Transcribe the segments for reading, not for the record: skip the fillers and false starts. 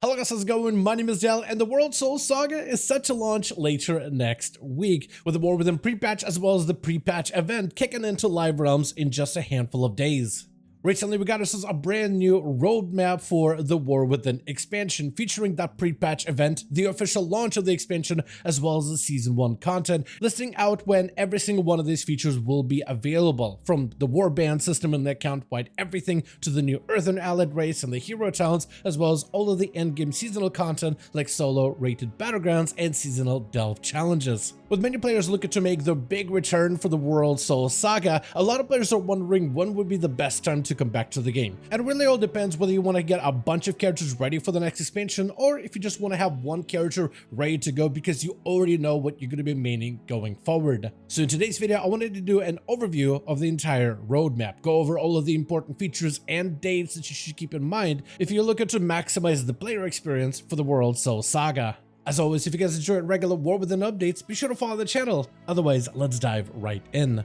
Hello guys, how's it going? My name is Dal, and the Worldsoul Saga is set to launch later next week, with the War Within Prepatch as well as the Prepatch event kicking into live realms in just a handful of days. Recently, we got ourselves a brand new roadmap for the War Within expansion, featuring that pre-patch event, the official launch of the expansion, as well as the Season 1 content, listing out when every single one of these features will be available, from the warband system and the account-wide everything to the new Earthen Allied race and the hero talents, as well as all of the endgame seasonal content like solo rated battlegrounds and seasonal delve challenges. With many players looking to make the big return for the Worldsoul Saga, a lot of players are wondering when would be the best time to come back to the game. And it really all depends whether you want to get a bunch of characters ready for the next expansion, or if you just want to have one character ready to go because you already know what you're going to be maining going forward. So in today's video, I wanted to do an overview of the entire roadmap, go over all of the important features and dates that you should keep in mind if you're looking to maximize the player experience for the Worldsoul Saga. As always, if you guys enjoy regular War Within updates, be sure to follow the channel. Otherwise, let's dive right in.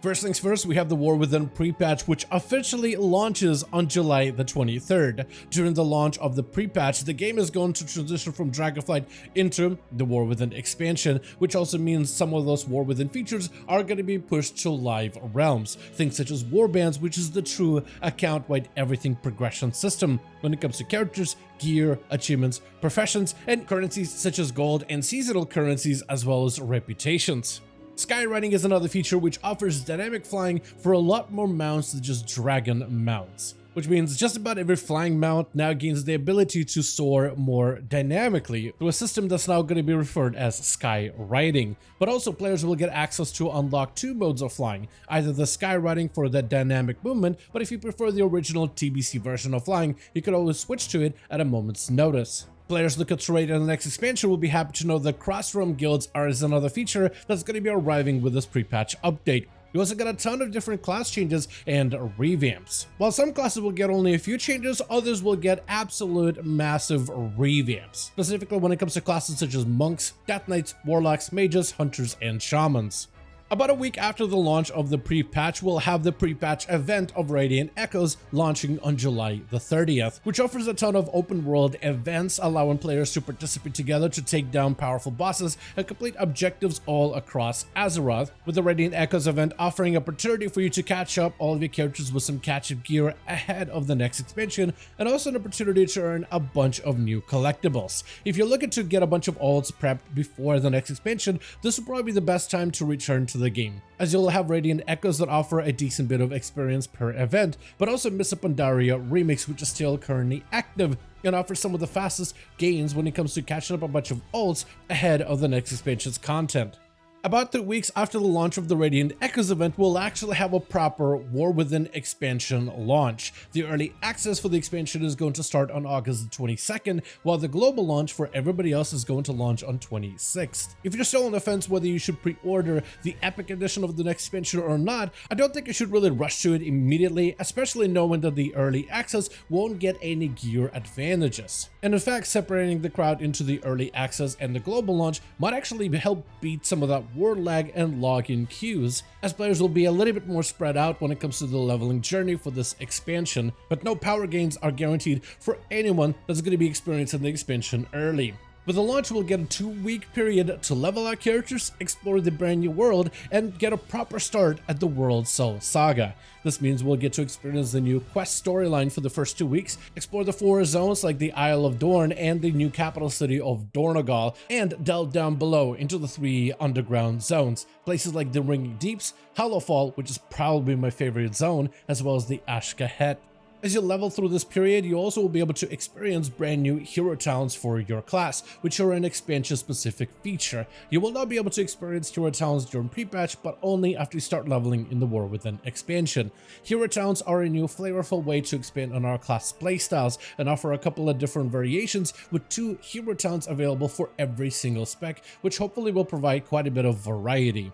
First things first, we have the War Within Prepatch, which officially launches on July the 23rd. During the launch of the Prepatch, the game is going to transition from Dragonflight into the War Within expansion, which also means some of those War Within features are going to be pushed to live realms. Things such as warbands, which is the true account-wide everything progression system when it comes to characters, gear, achievements, professions, and currencies such as gold and seasonal currencies, as well as reputations. Skywriting is another feature which offers dynamic flying for a lot more mounts than just dragon mounts, which means just about every flying mount now gains the ability to soar more dynamically through a system that's now going to be referred as skywriting. But also players will get access to unlock two modes of flying, either the skywriting for that dynamic movement, but if you prefer the original TBC version of flying, you can always switch to it at a moment's notice. Players looking to raid in the next expansion will be happy to know that cross-realm guilds are another feature that's going to be arriving with this pre-patch update. You also got a ton of different class changes and revamps. While some classes will get only a few changes, others will get absolute massive revamps, specifically when it comes to classes such as monks, death knights, warlocks, mages, hunters, and shamans. About a week after the launch of the pre-patch, we'll have the pre-patch event of Radiant Echoes launching on July the 30th, which offers a ton of open world events, allowing players to participate together to take down powerful bosses and complete objectives all across Azeroth, with the Radiant Echoes event offering opportunity for you to catch up all of your characters with some catch-up gear ahead of the next expansion, and also an opportunity to earn a bunch of new collectibles. If you're looking to get a bunch of alts prepped before the next expansion, this will probably be the best time to return to the game, as you'll have Radiant Echoes that offer a decent bit of experience per event, but also Miss Pandaria Remix, which is still currently active and offers some of the fastest gains when it comes to catching up a bunch of ults ahead of the next expansion's content. About 2 weeks after the launch of the Radiant Echoes event, we'll actually have a proper War Within expansion launch. The early access for the expansion is going to start on August the 22nd, while the global launch for everybody else is going to launch on 26th. If you're still on the fence whether you should pre-order the Epic Edition of the next expansion or not, I don't think you should really rush to it immediately, especially knowing that the early access won't get any gear advantages. And in fact, separating the crowd into the early access and the global launch might actually help beat some of that word lag and login queues, as players will be a little bit more spread out when it comes to the leveling journey for this expansion, but no power gains are guaranteed for anyone that's going to be experiencing the expansion early. With the launch, we'll get a 2-week period to level our characters, explore the brand new world, and get a proper start at the Worldsoul Saga. This means we'll get to experience the new quest storyline for the first 2 weeks, explore the 4 zones like the Isle of Dorn and the new capital city of Dornogal, and delve down below into the 3 underground zones, places like the Ringing Deeps, Hollowfall, which is probably my favorite zone, as well as the Ashkahet. As you level through this period, you also will be able to experience brand new hero talents for your class, which are an expansion-specific feature. You will not be able to experience hero talents during pre-patch, but only after you start leveling in the War Within expansion. Hero talents are a new flavorful way to expand on our class playstyles and offer a couple of different variations, with 2 hero talents available for every single spec, which hopefully will provide quite a bit of variety.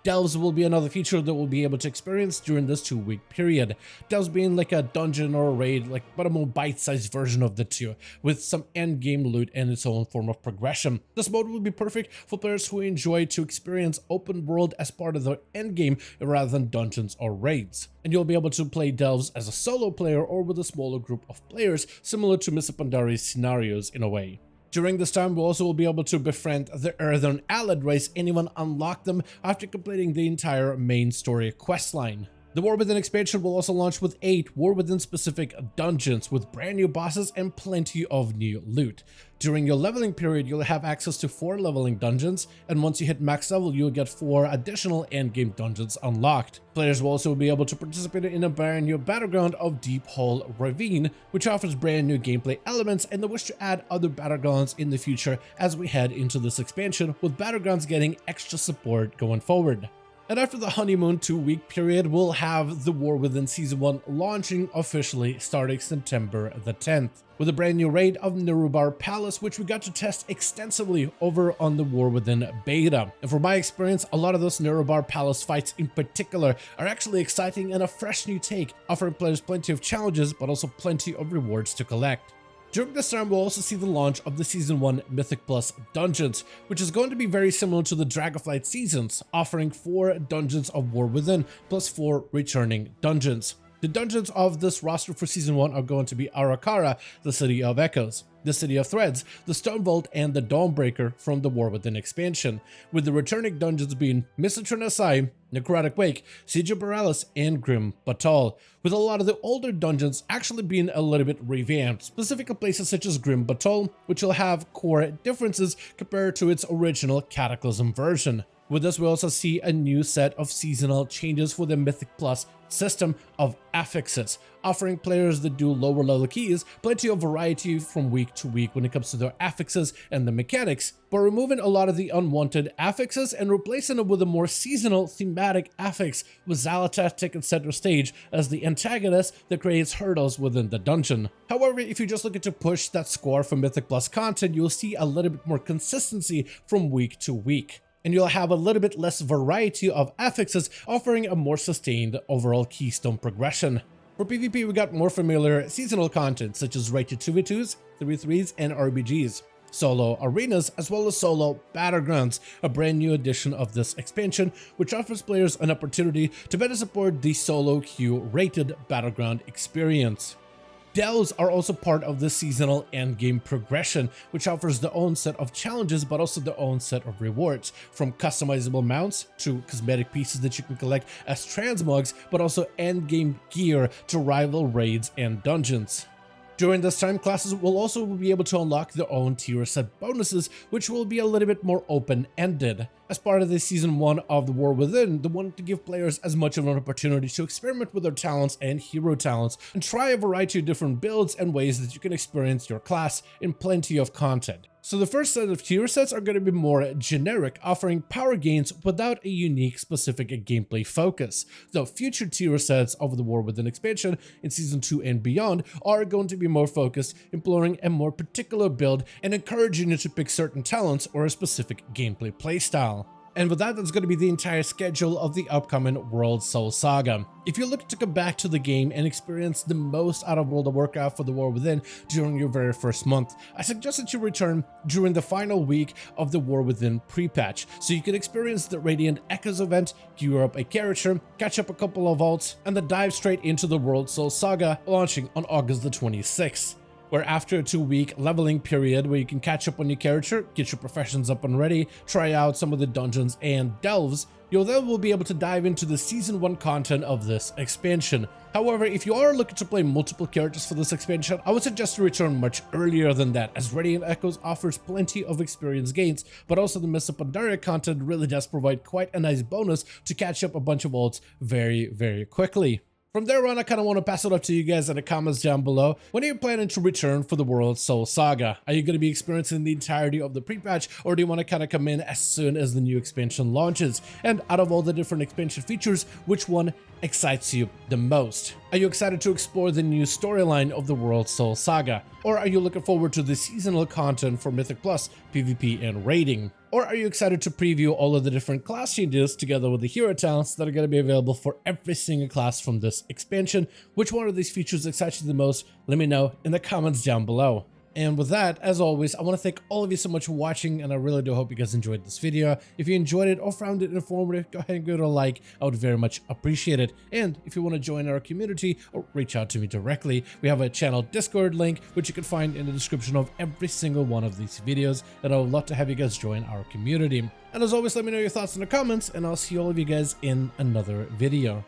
Delves will be another feature that we'll be able to experience during this 2-week period. Delves being like a dungeon or a raid, but a more bite-sized version of the two, with some endgame loot and its own form of progression. This mode will be perfect for players who enjoy to experience open world as part of their endgame rather than dungeons or raids. And you'll be able to play Delves as a solo player or with a smaller group of players, similar to Mr. Pandari's scenarios in a way. During this time, we also will be able to befriend the Earthern Allied race and even unlock them after completing the entire main story questline. The War Within expansion will also launch with 8 War Within specific dungeons with brand new bosses and plenty of new loot. During your leveling period, you'll have access to 4 leveling dungeons, and once you hit max level, you'll get 4 additional endgame dungeons unlocked. Players will also be able to participate in a brand new battleground of Deep Hole Ravine, which offers brand new gameplay elements, and they wish to add other battlegrounds in the future as we head into this expansion, with battlegrounds getting extra support going forward. And after the honeymoon 2-week period, we'll have the War Within Season 1 launching officially starting September the 10th, with a brand new raid of Nerubar Palace, which we got to test extensively over on the War Within beta. And from my experience, a lot of those Nerubar Palace fights in particular are actually exciting and a fresh new take, offering players plenty of challenges, but also plenty of rewards to collect. During this time, we'll also see the launch of the Season 1 Mythic Plus Dungeons, which is going to be very similar to the Dragonflight seasons, offering 4 dungeons of War Within, plus 4 returning dungeons. The dungeons of this roster for Season 1 are going to be Arakara, the City of Echoes, the City of Threads, the Stone Vault, and the Dawnbreaker from the War Within expansion, with the returning dungeons being Mistletoe Nasai, Necrotic Wake, Siege of Borealis, and Grim Batal, with a lot of the older dungeons actually being a little bit revamped, specifically places such as Grim Batal, which will have core differences compared to its original Cataclysm version. With this, we also see a new set of seasonal changes for the Mythic Plus system of affixes, offering players that do lower level keys plenty of variety from week to week when it comes to their affixes and the mechanics, but removing a lot of the unwanted affixes and replacing them with a more seasonal thematic affix, with Xalata taking center stage as the antagonist that creates hurdles within the dungeon. However, if you're just looking to push that score for Mythic Plus content, you'll see a little bit more consistency from week to week, and you'll have a little bit less variety of affixes, offering a more sustained overall keystone progression. For PvP, we got more familiar seasonal content such as rated 2v2s, 3v3s, and RBGs, solo arenas, as well as solo battlegrounds, a brand new edition of this expansion, which offers players an opportunity to better support the solo queue rated battleground experience. Delves are also part of the seasonal endgame progression, which offers their own set of challenges but also their own set of rewards, from customizable mounts to cosmetic pieces that you can collect as transmogs, but also endgame gear to rival raids and dungeons. During this time, classes will also be able to unlock their own tier set bonuses, which will be a little bit more open-ended. As part of the Season 1 of the War Within, they wanted to give players as much of an opportunity to experiment with their talents and hero talents, and try a variety of different builds and ways that you can experience your class in plenty of content. So the first set of tier sets are going to be more generic, offering power gains without a unique specific gameplay focus. The future tier sets of the War Within expansion in Season 2 and beyond are going to be more focused, employing a more particular build and encouraging you to pick certain talents or a specific gameplay playstyle. And with that, that's going to be the entire schedule of the upcoming Worldsoul Saga. If you're looking to come back to the game and experience the most out of World of Warcraft for the War Within during your very first month, I suggest that you return during the final week of the War Within Prepatch, so you can experience the Radiant Echoes event, gear up a character, catch up a couple of vaults, and then dive straight into the Worldsoul Saga, launching on August the 26th. Where after a 2-week leveling period where you can catch up on your character, get your professions up and ready, try out some of the dungeons and delves, you'll then will be able to dive into the Season 1 content of this expansion. However, if you are looking to play multiple characters for this expansion, I would suggest to return much earlier than that, as Radiant Echoes offers plenty of experience gains, but also the Mists of Pandaria content really does provide quite a nice bonus to catch up a bunch of vaults very, very quickly. From there on, I kind of want to pass it up to you guys in the comments down below. When are you planning to return for the Worldsoul Saga? Are you going to be experiencing the entirety of the pre-patch, or do you want to kind of come in as soon as the new expansion launches? And out of all the different expansion features, which one excites you the most? Are you excited to explore the new storyline of the Worldsoul Saga? Or are you looking forward to the seasonal content for Mythic Plus, PvP, and raiding? Or are you excited to preview all of the different class changes together with the hero talents that are going to be available for every single class from this expansion? Which one of these features excites you the most? Let me know in the comments down below. And with that, as always, I want to thank all of you so much for watching, and I really do hope you guys enjoyed this video. If you enjoyed it or found it informative, go ahead and give it a like. I would very much appreciate it. And if you want to join our community or reach out to me directly, we have a channel Discord link, which you can find in the description of every single one of these videos, and I would love to have you guys join our community. And as always, let me know your thoughts in the comments, and I'll see all of you guys in another video.